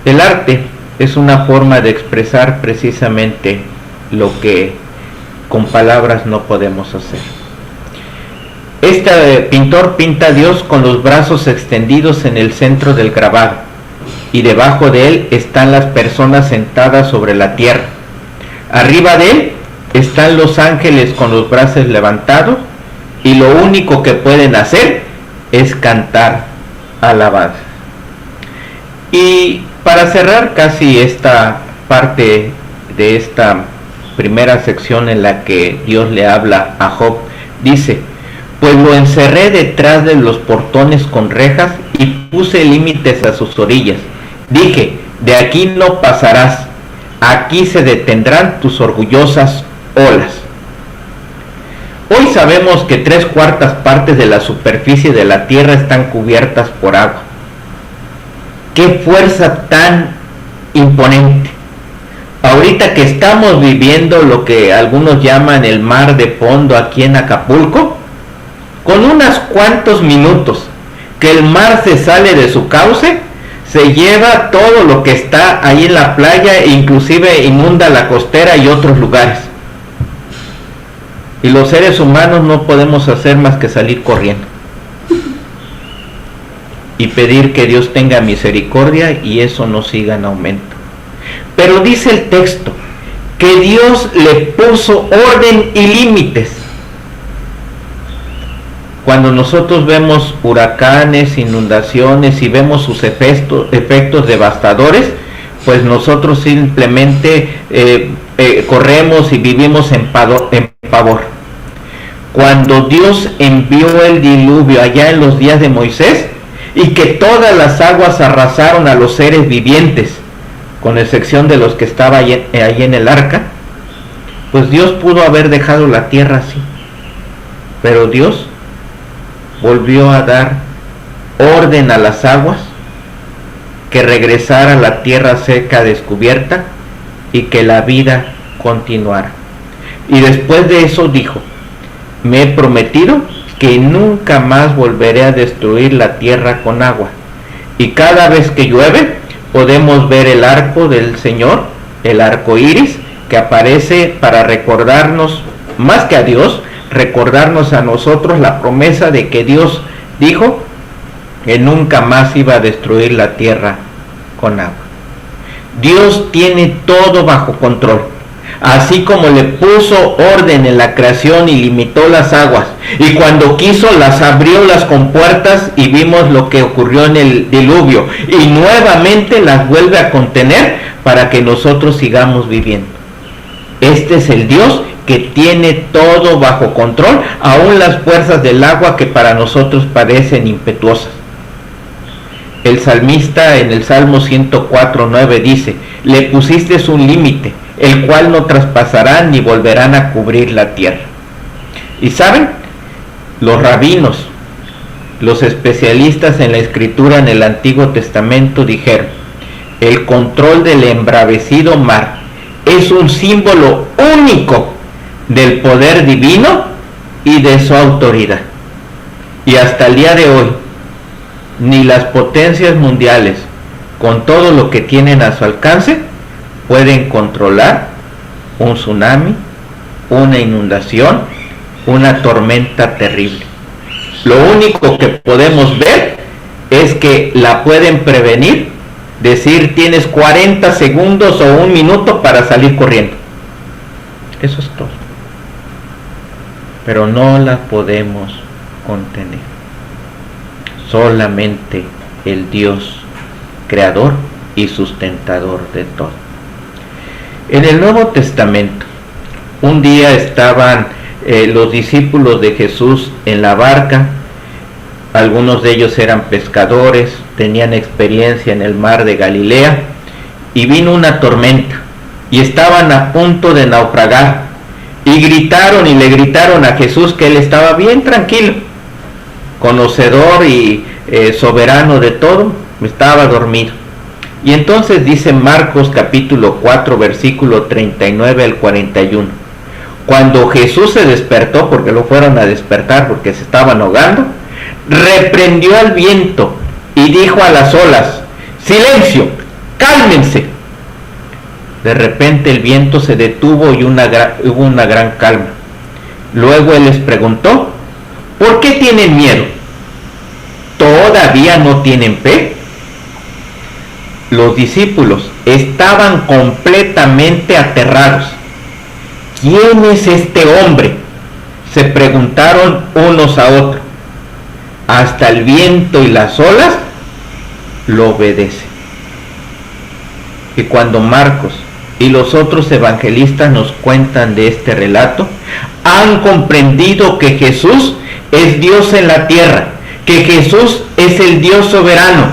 El arte es una forma de expresar precisamente lo que con palabras no podemos hacer. Este pintor pinta a Dios con los brazos extendidos en el centro del grabado, y debajo de él están las personas sentadas sobre la tierra. Arriba de él están los ángeles con los brazos levantados, y lo único que pueden hacer es cantar alabanza. Y para cerrar casi esta parte de esta primera sección en la que Dios le habla a Job, dice: pues lo encerré detrás de los portones con rejas y puse límites a sus orillas. Dije: de aquí no pasarás, aquí se detendrán tus orgullosas olas. Hoy sabemos que 3/4 partes de la superficie de la tierra están cubiertas por agua. ¡Qué fuerza tan imponente! Ahorita que estamos viviendo lo que algunos llaman el mar de fondo aquí en Acapulco, con unos cuantos minutos que el mar se sale de su cauce, se lleva todo lo que está ahí en la playa e inclusive inunda la costera y otros lugares. Y los seres humanos no podemos hacer más que salir corriendo y pedir que Dios tenga misericordia y eso no siga en aumento. Pero dice el texto que Dios le puso orden y límites. Cuando nosotros vemos huracanes, inundaciones y vemos sus efectos devastadores, pues nosotros simplemente corremos y vivimos en pavor. Cuando Dios envió el diluvio allá en los días de Moisés y que todas las aguas arrasaron a los seres vivientes, con excepción de los que estaban ahí en el arca, pues Dios pudo haber dejado la tierra así. Pero Dios volvió a dar orden a las aguas, que regresara la tierra seca descubierta y que la vida continuara. Y después de eso dijo: me he prometido que nunca más volveré a destruir la tierra con agua. Y cada vez que llueve podemos ver el arco del Señor, el arco iris, que aparece para recordarnos, más que a Dios, recordarnos a nosotros la promesa de que Dios dijo que nunca más iba a destruir la tierra con agua. Dios tiene todo bajo control. Así como le puso orden en la creación y limitó las aguas, y cuando quiso las abrió las compuertas y vimos lo que ocurrió en el diluvio, y nuevamente las vuelve a contener para que nosotros sigamos viviendo. Este es el Dios que tiene todo bajo control, aún las fuerzas del agua que para nosotros parecen impetuosas. El salmista en el Salmo 104:9 dice: le pusiste un límite, el cual no traspasarán ni volverán a cubrir la tierra. Y saben, los rabinos, los especialistas en la escritura en el Antiguo Testamento dijeron: el control del embravecido mar es un símbolo único del poder divino y de su autoridad. Y hasta el día de hoy, ni las potencias mundiales, con todo lo que tienen a su alcance, pueden controlar un tsunami, una inundación, una tormenta terrible. Lo único que podemos ver es que la pueden prevenir, decir: tienes 40 segundos o 1 minuto para salir corriendo. Eso es todo. Pero no la podemos contener. Solamente el Dios creador y sustentador de todo. En el Nuevo Testamento, un día estaban los discípulos de Jesús en la barca. Algunos de ellos eran pescadores, tenían experiencia en el mar de Galilea, y vino una tormenta y estaban a punto de naufragar, y gritaron y le gritaron a Jesús que él estaba bien tranquilo, conocedor y soberano de todo, estaba dormido. Y entonces dice Marcos capítulo 4 versículo 39 al 41: cuando Jesús se despertó, porque lo fueron a despertar porque se estaban ahogando, reprendió al viento y dijo a las olas: silencio, cálmense. De repente el viento se detuvo y hubo una gran calma. Luego él les preguntó: ¿por qué tienen miedo? ¿Todavía no tienen fe? Los discípulos estaban completamente aterrados. ¿Quién es este hombre?, se preguntaron unos a otros. Hasta el viento y las olas lo obedecen. Y cuando Marcos y los otros evangelistas nos cuentan de este relato, han comprendido que Jesús es Dios en la tierra, que Jesús es el Dios soberano,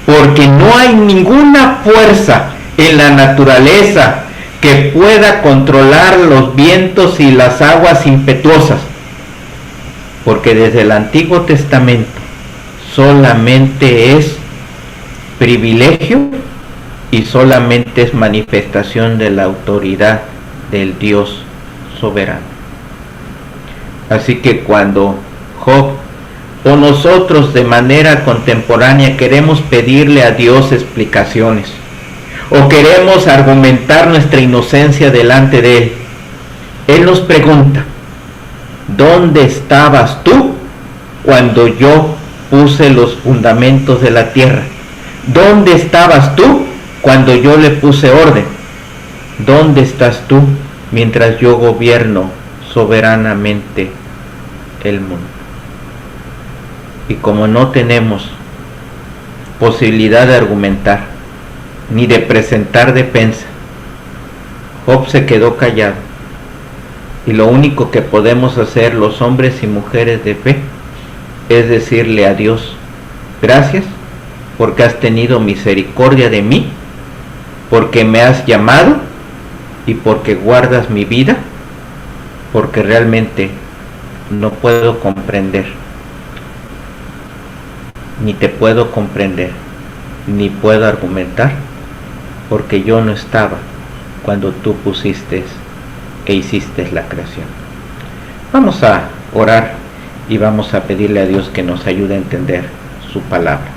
porque no hay ninguna fuerza en la naturaleza que pueda controlar los vientos y las aguas impetuosas, porque desde el Antiguo Testamento solamente es privilegio y solamente es manifestación de la autoridad del Dios soberano. Así que cuando Job o nosotros de manera contemporánea queremos pedirle a Dios explicaciones o queremos argumentar nuestra inocencia delante de Él, Él nos pregunta: ¿dónde estabas tú cuando yo puse los fundamentos de la tierra? ¿Dónde estabas tú cuando yo le puse orden? ¿Dónde estás tú mientras yo gobierno soberanamente el mundo? Y como no tenemos posibilidad de argumentar ni de presentar defensa, Job se quedó callado, y lo único que podemos hacer los hombres y mujeres de fe es decirle a Dios: gracias porque has tenido misericordia de mí, porque me has llamado y porque guardas mi vida, porque realmente no puedo comprender, ni te puedo comprender, ni puedo argumentar, porque yo no estaba cuando tú pusiste e hiciste la creación. Vamos a orar y vamos a pedirle a Dios que nos ayude a entender su palabra.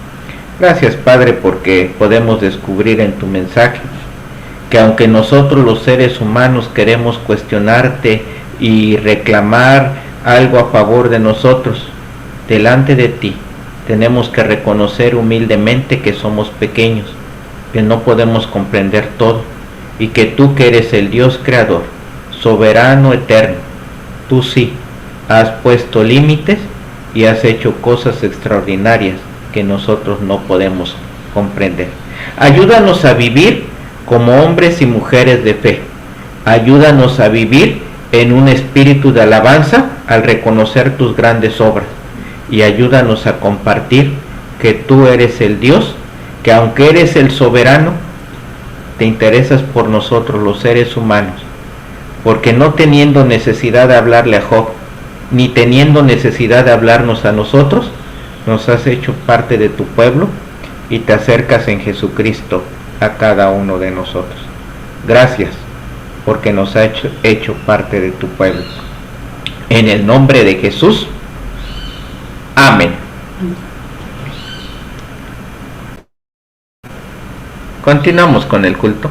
Gracias, Padre, porque podemos descubrir en tu mensaje que aunque nosotros los seres humanos queremos cuestionarte y reclamar algo a favor de nosotros, delante de ti tenemos que reconocer humildemente que somos pequeños, que no podemos comprender todo, y que tú, que eres el Dios creador, soberano, eterno, tú sí has puesto límites y has hecho cosas extraordinarias que nosotros no podemos comprender. Ayúdanos a vivir como hombres y mujeres de fe. Ayúdanos a vivir en un espíritu de alabanza al reconocer tus grandes obras, y ayúdanos a compartir que tú eres el Dios, que aunque eres el soberano, te interesas por nosotros los seres humanos, porque no teniendo necesidad de hablarle a Job, ni teniendo necesidad de hablarnos a nosotros, nos has hecho parte de tu pueblo y te acercas en Jesucristo a cada uno de nosotros. Gracias porque nos has hecho parte de tu pueblo. En el nombre de Jesús, amén. Continuamos con el culto.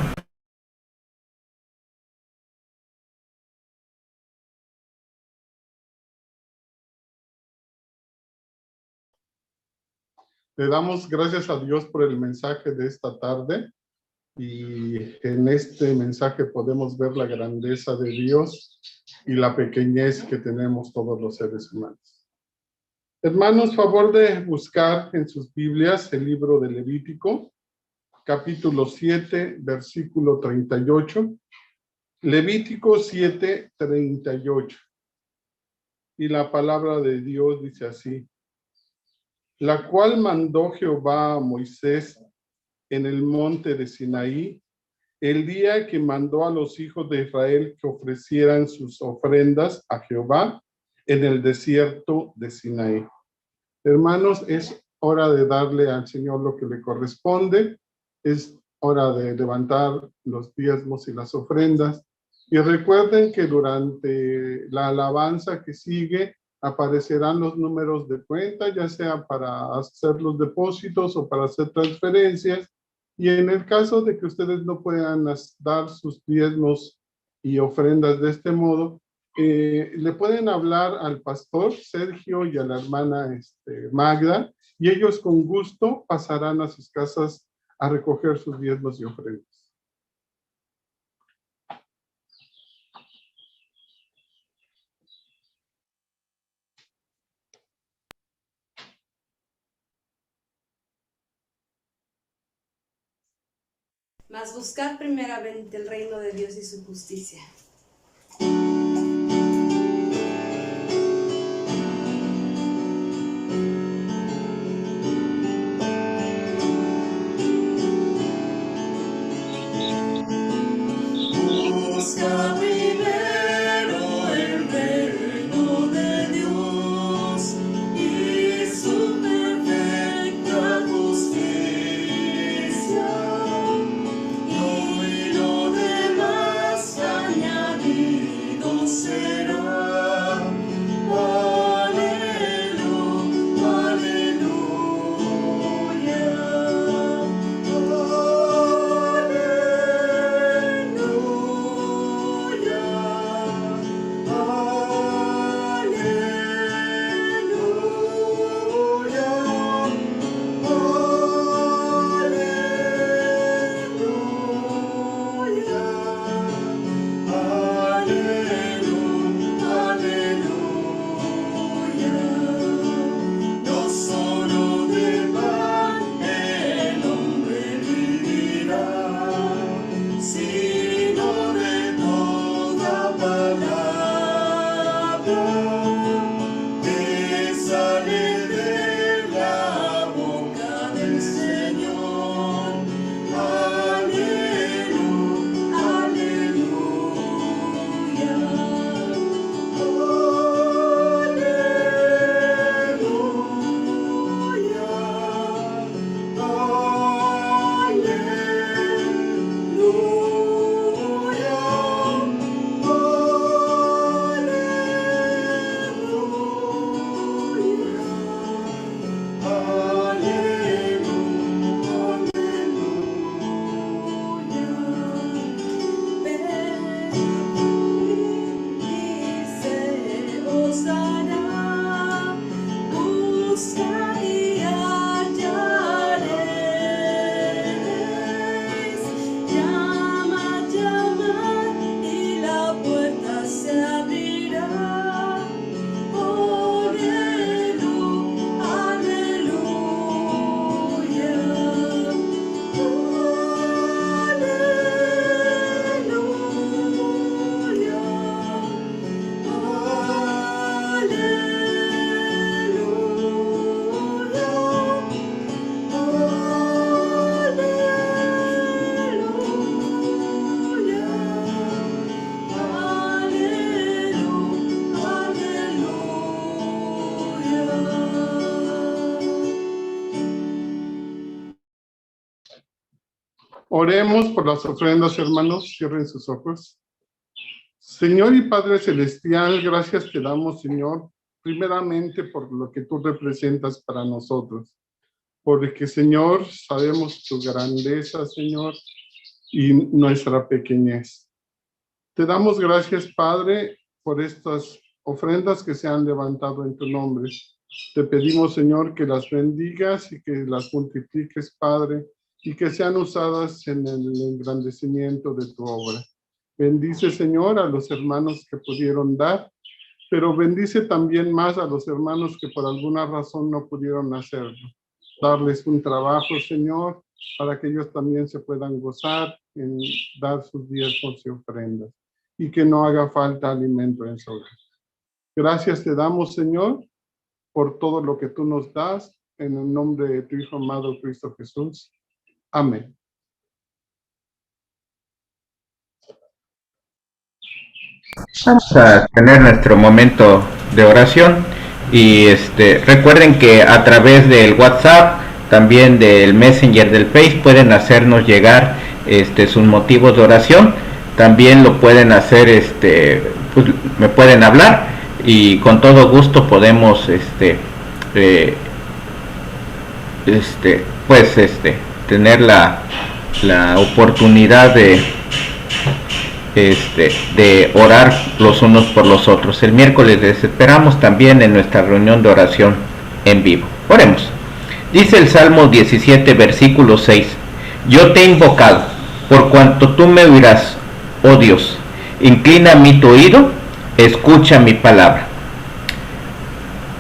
Le damos gracias a Dios por el mensaje de esta tarde, y en este mensaje podemos ver la grandeza de Dios y la pequeñez que tenemos todos los seres humanos. Hermanos, favor de buscar en sus Biblias el libro de Levítico, capítulo 7, versículo 38. Levítico 7, 38. Y la palabra de Dios dice así: la cual mandó Jehová a Moisés en el monte de Sinaí, el día que mandó a los hijos de Israel que ofrecieran sus ofrendas a Jehová en el desierto de Sinaí. Hermanos, es hora de darle al Señor lo que le corresponde. Es hora de levantar los diezmos y las ofrendas. Y recuerden que durante la alabanza que sigue aparecerán los números de cuenta, ya sea para hacer los depósitos o para hacer transferencias. Y en el caso de que ustedes no puedan dar sus diezmos y ofrendas de este modo, le pueden hablar al pastor Sergio y a la hermana Magda, y ellos con gusto pasarán a sus casas a recoger sus diezmos y ofrendas. mas buscad primeramente el reino de Dios y su justicia. Busca primero el reino de Dios y su perfecta justicia, y lo demás añadido será. Aleluya, aleluya, no solo de pan el hombre vivirá, sino de toda palabra que sale de la boca del Señor. Aleluya, aleluya, os dará, busca y hallaréis, llama, llama y la puerta se abrirá. Aleluya, aleluya, Oremos por las ofrendas, hermanos. Cierren sus ojos. Señor y Padre Celestial, gracias te damos, Señor, primeramente por lo que tú representas para nosotros. Porque, Señor, sabemos tu grandeza, Señor, y nuestra pequeñez. Te damos gracias, Padre, por estas ofrendas que se han levantado en tu nombre. Te pedimos, Señor, que las bendigas y que las multipliques, Padre, y que sean usadas en el engrandecimiento de tu obra. Bendice, Señor, a los hermanos que pudieron dar, pero bendice también más a los hermanos que por alguna razón no pudieron hacerlo. Darles un trabajo, Señor, para que ellos también se puedan gozar en dar sus diezmos y ofrendas, y que no haga falta alimento en su hogar. Gracias te damos, Señor, por todo lo que tú nos das, en el nombre de tu Hijo amado Cristo Jesús. Amén. Vamos a tener nuestro momento de oración y recuerden que a través del WhatsApp, también del Messenger del Face, pueden hacernos llegar sus motivos de oración. También lo pueden hacer, pues, me pueden hablar y con todo gusto podemos tener la oportunidad de orar los unos por los otros. El miércoles les esperamos también en nuestra reunión de oración en vivo. Oremos. Dice el Salmo 17, versículo 6: Yo te he invocado, por cuanto tú me oirás, oh Dios. Inclina a mí tu oído, escucha mi palabra.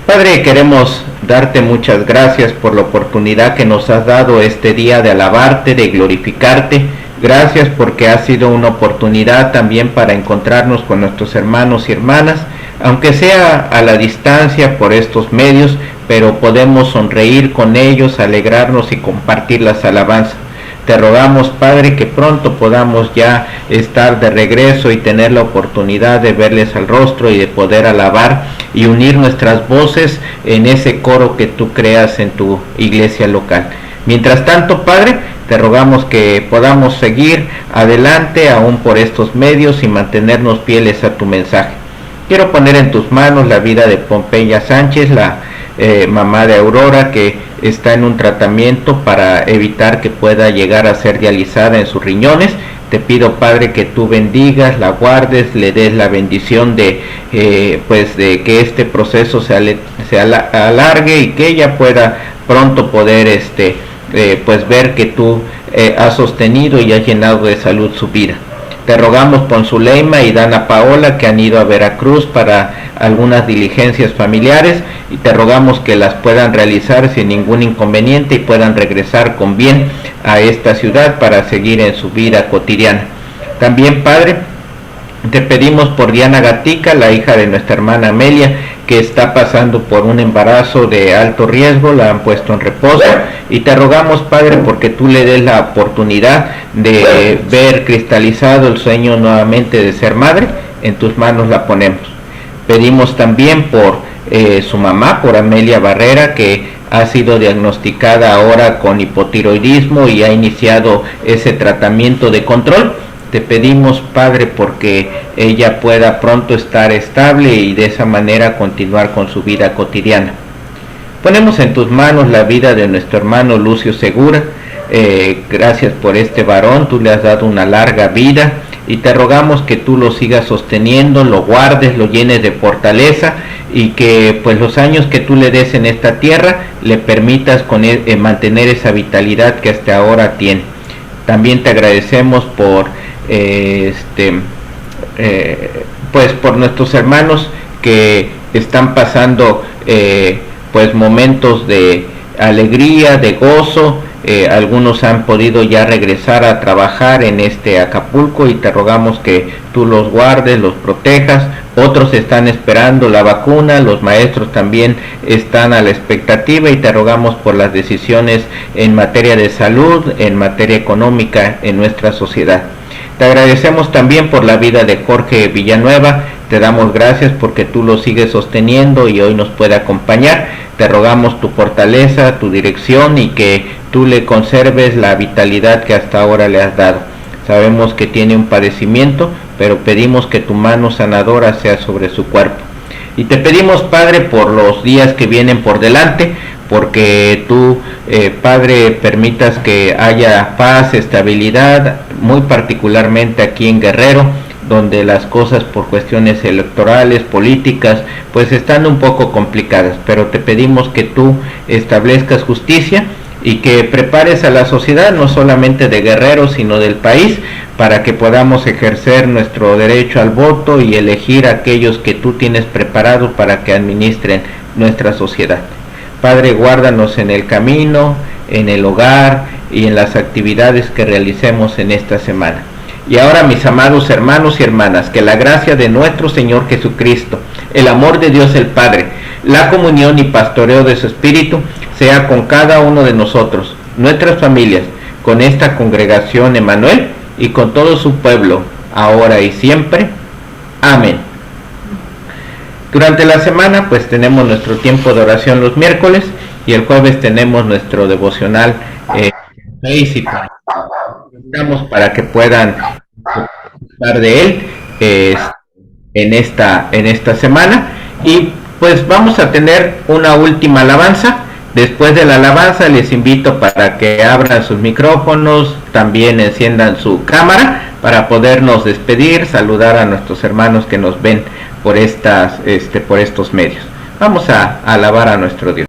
Padre, queremos darte muchas gracias por la oportunidad que nos has dado este día de alabarte, de glorificarte Gracias porque ha sido una oportunidad también para encontrarnos con nuestros hermanos y hermanas, aunque sea a la distancia por estos medios, pero podemos sonreír con ellos, alegrarnos y compartir las alabanzas. Te rogamos, Padre, que pronto podamos ya estar de regreso y tener la oportunidad de verles al rostro y de poder alabar y unir nuestras voces en ese coro que tú creas en tu iglesia local. Mientras tanto, Padre, te rogamos que podamos seguir adelante aún por estos medios y mantenernos fieles a tu mensaje. Quiero poner en tus manos la vida de Pompeya Sánchez, la mamá de Aurora, que está en un tratamiento para evitar que pueda llegar a ser dializada en sus riñones. Te pido, Padre, que tú bendigas, la guardes, le des la bendición de que este proceso se alargue y que ella pueda pronto poder ver que tú has sostenido y has llenado de salud su vida. Te rogamos por Zuleima y Dana Paola, que han ido a Veracruz para algunas diligencias familiares, y te rogamos que las puedan realizar sin ningún inconveniente y puedan regresar con bien a esta ciudad para seguir en su vida cotidiana. También, Padre, te pedimos por Diana Gatica, la hija de nuestra hermana Amelia, que está pasando por un embarazo de alto riesgo, la han puesto en reposo, y te rogamos, Padre, porque tú le des la oportunidad de ver cristalizado el sueño nuevamente de ser madre. En tus manos la ponemos. Pedimos también por su mamá, por Amelia Barrera, que ha sido diagnosticada ahora con hipotiroidismo y ha iniciado ese tratamiento de control. Te pedimos, Padre, porque ella pueda pronto estar estable y de esa manera continuar con su vida cotidiana. Ponemos en tus manos la vida de nuestro hermano Lucio Segura. Gracias por este varón, tú le has dado una larga vida y te rogamos que tú lo sigas sosteniendo, lo guardes, lo llenes de fortaleza y que pues los años que tú le des en esta tierra le permitas mantener esa vitalidad que hasta ahora tiene. También te agradecemos por por nuestros hermanos que están pasando momentos de alegría, de gozo. Algunos han podido ya regresar a trabajar en Acapulco y te rogamos que tú los guardes, los protejas. Otros están esperando la vacuna, los maestros también están a la expectativa y te rogamos por las decisiones en materia de salud, en materia económica en nuestra sociedad. Te agradecemos también por la vida de Jorge Villanueva, te damos gracias porque tú lo sigues sosteniendo y hoy nos puede acompañar. Te rogamos tu fortaleza, tu dirección y que tú le conserves la vitalidad que hasta ahora le has dado. Sabemos que tiene un padecimiento, pero pedimos que tu mano sanadora sea sobre su cuerpo. Y te pedimos, Padre, por los días que vienen por delante, porque tú, Padre, permitas que haya paz, estabilidad, muy particularmente aquí en Guerrero, donde las cosas por cuestiones electorales, políticas, pues están un poco complicadas, pero te pedimos que tú establezcas justicia y que prepares a la sociedad, no solamente de Guerrero, sino del país, para que podamos ejercer nuestro derecho al voto y elegir a aquellos que tú tienes preparados para que administren nuestra sociedad. Padre, guárdanos en el camino, en el hogar y en las actividades que realicemos en esta semana. Y ahora, mis amados hermanos y hermanas, que la gracia de nuestro Señor Jesucristo, el amor de Dios el Padre, la comunión y pastoreo de su Espíritu, sea con cada uno de nosotros, nuestras familias, con esta congregación Emmanuel y con todo su pueblo, ahora y siempre. Amén. Durante la semana pues tenemos nuestro tiempo de oración los miércoles y el jueves tenemos nuestro devocional para que puedan hablar de él en esta semana. Y pues vamos a tener una última alabanza. Después de la alabanza les invito para que abran sus micrófonos, también enciendan su cámara para podernos despedir, saludar a nuestros hermanos que nos ven por estos medios. Vamos a alabar a nuestro Dios.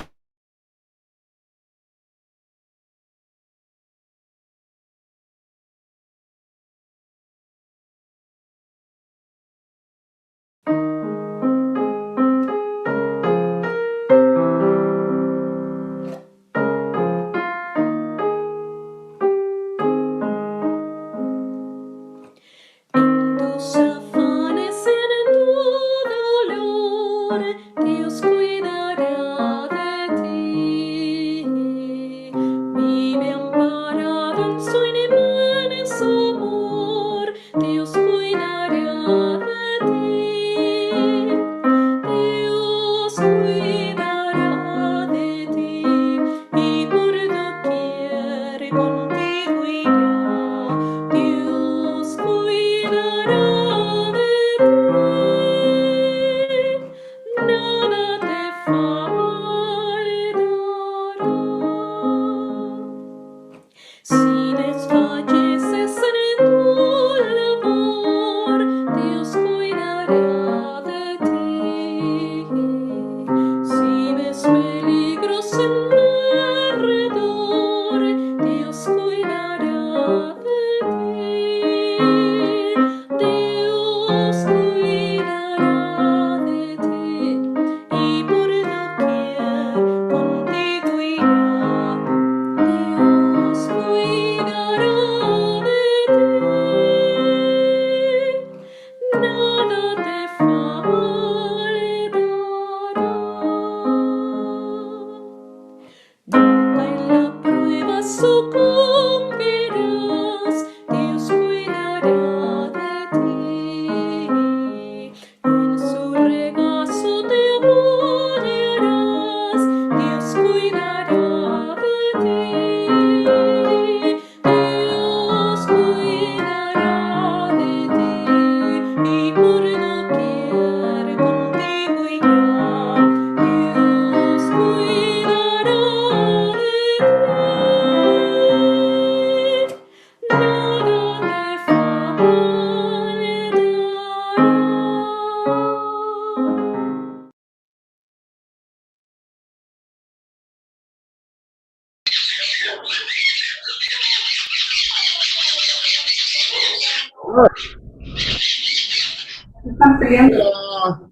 Están peleando Hola.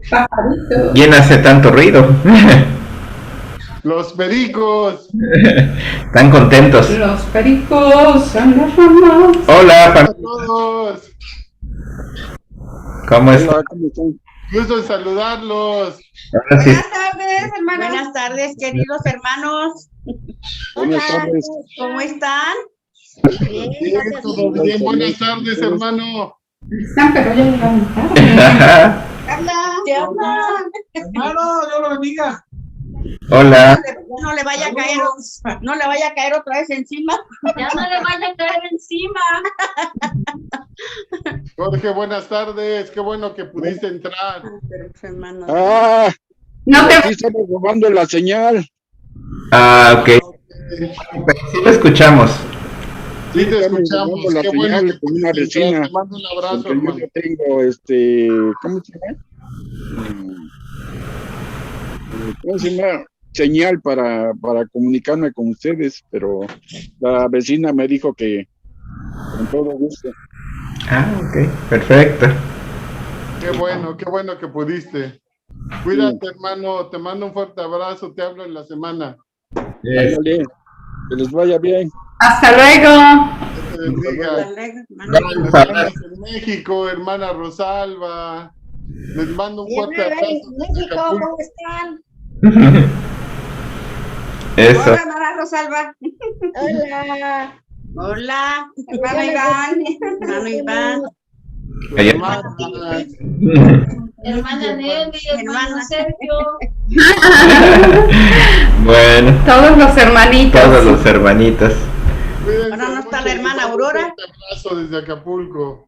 pajaritos. ¿Quién hace tanto ruido? Los pericos. Están contentos. Los pericos son las mamás. Hola, Hola a todos. ¿cómo estás? Hola, ¿cómo están? Gusto en saludarlos. Ahora sí. Buenas tardes, hermanos. Buenas tardes, queridos hermanos. Buenas tardes. ¿Cómo están? Bien, todo bien. Buenas tardes, hermano. Están, pero ya llegaron tarde. ¿Qué onda? Hermano, Dios lo bendiga. Hola. No le vaya a caer, no le vaya a caer otra vez encima. Ya no le vaya a caer encima. Jorge, buenas tardes. Qué bueno que pudiste entrar. Pero, hermanos. Ah, No te aquí estamos robando la señal. Ah, ok. Sí lo escuchamos. Sí, te Estamos escuchamos. robando la Qué bueno señal que con una pudiste entrar. vecina. Te mando un abrazo, Porque yo hermano. no tengo, ¿cómo se llama? ¿Cómo se llama? Señal para comunicarme con ustedes, pero la vecina me dijo que con todo gusto. Ah, ok. Perfecto. Qué bueno que pudiste. Cuídate, hermano. Te mando un fuerte abrazo. Te hablo en la semana. Ándale, que les vaya bien. Hasta luego. Que te bendiga. Vamos a hablar. Hermanos en México, hermana Rosalba. Les mando un fuerte abrazo. desde Acapulco. ¿Cómo están? Eso. Hola, hermana Rosalba. Hola. Hola, hermano Iván. Hermano Iván. Allá. Hermana, Hermana Nelly, hermano Sergio. Bueno, Todos los hermanitos. todos los hermanitos. cuídense Ahora no está mucho, la hermana les mando un Aurora. fuerte abrazo desde Acapulco.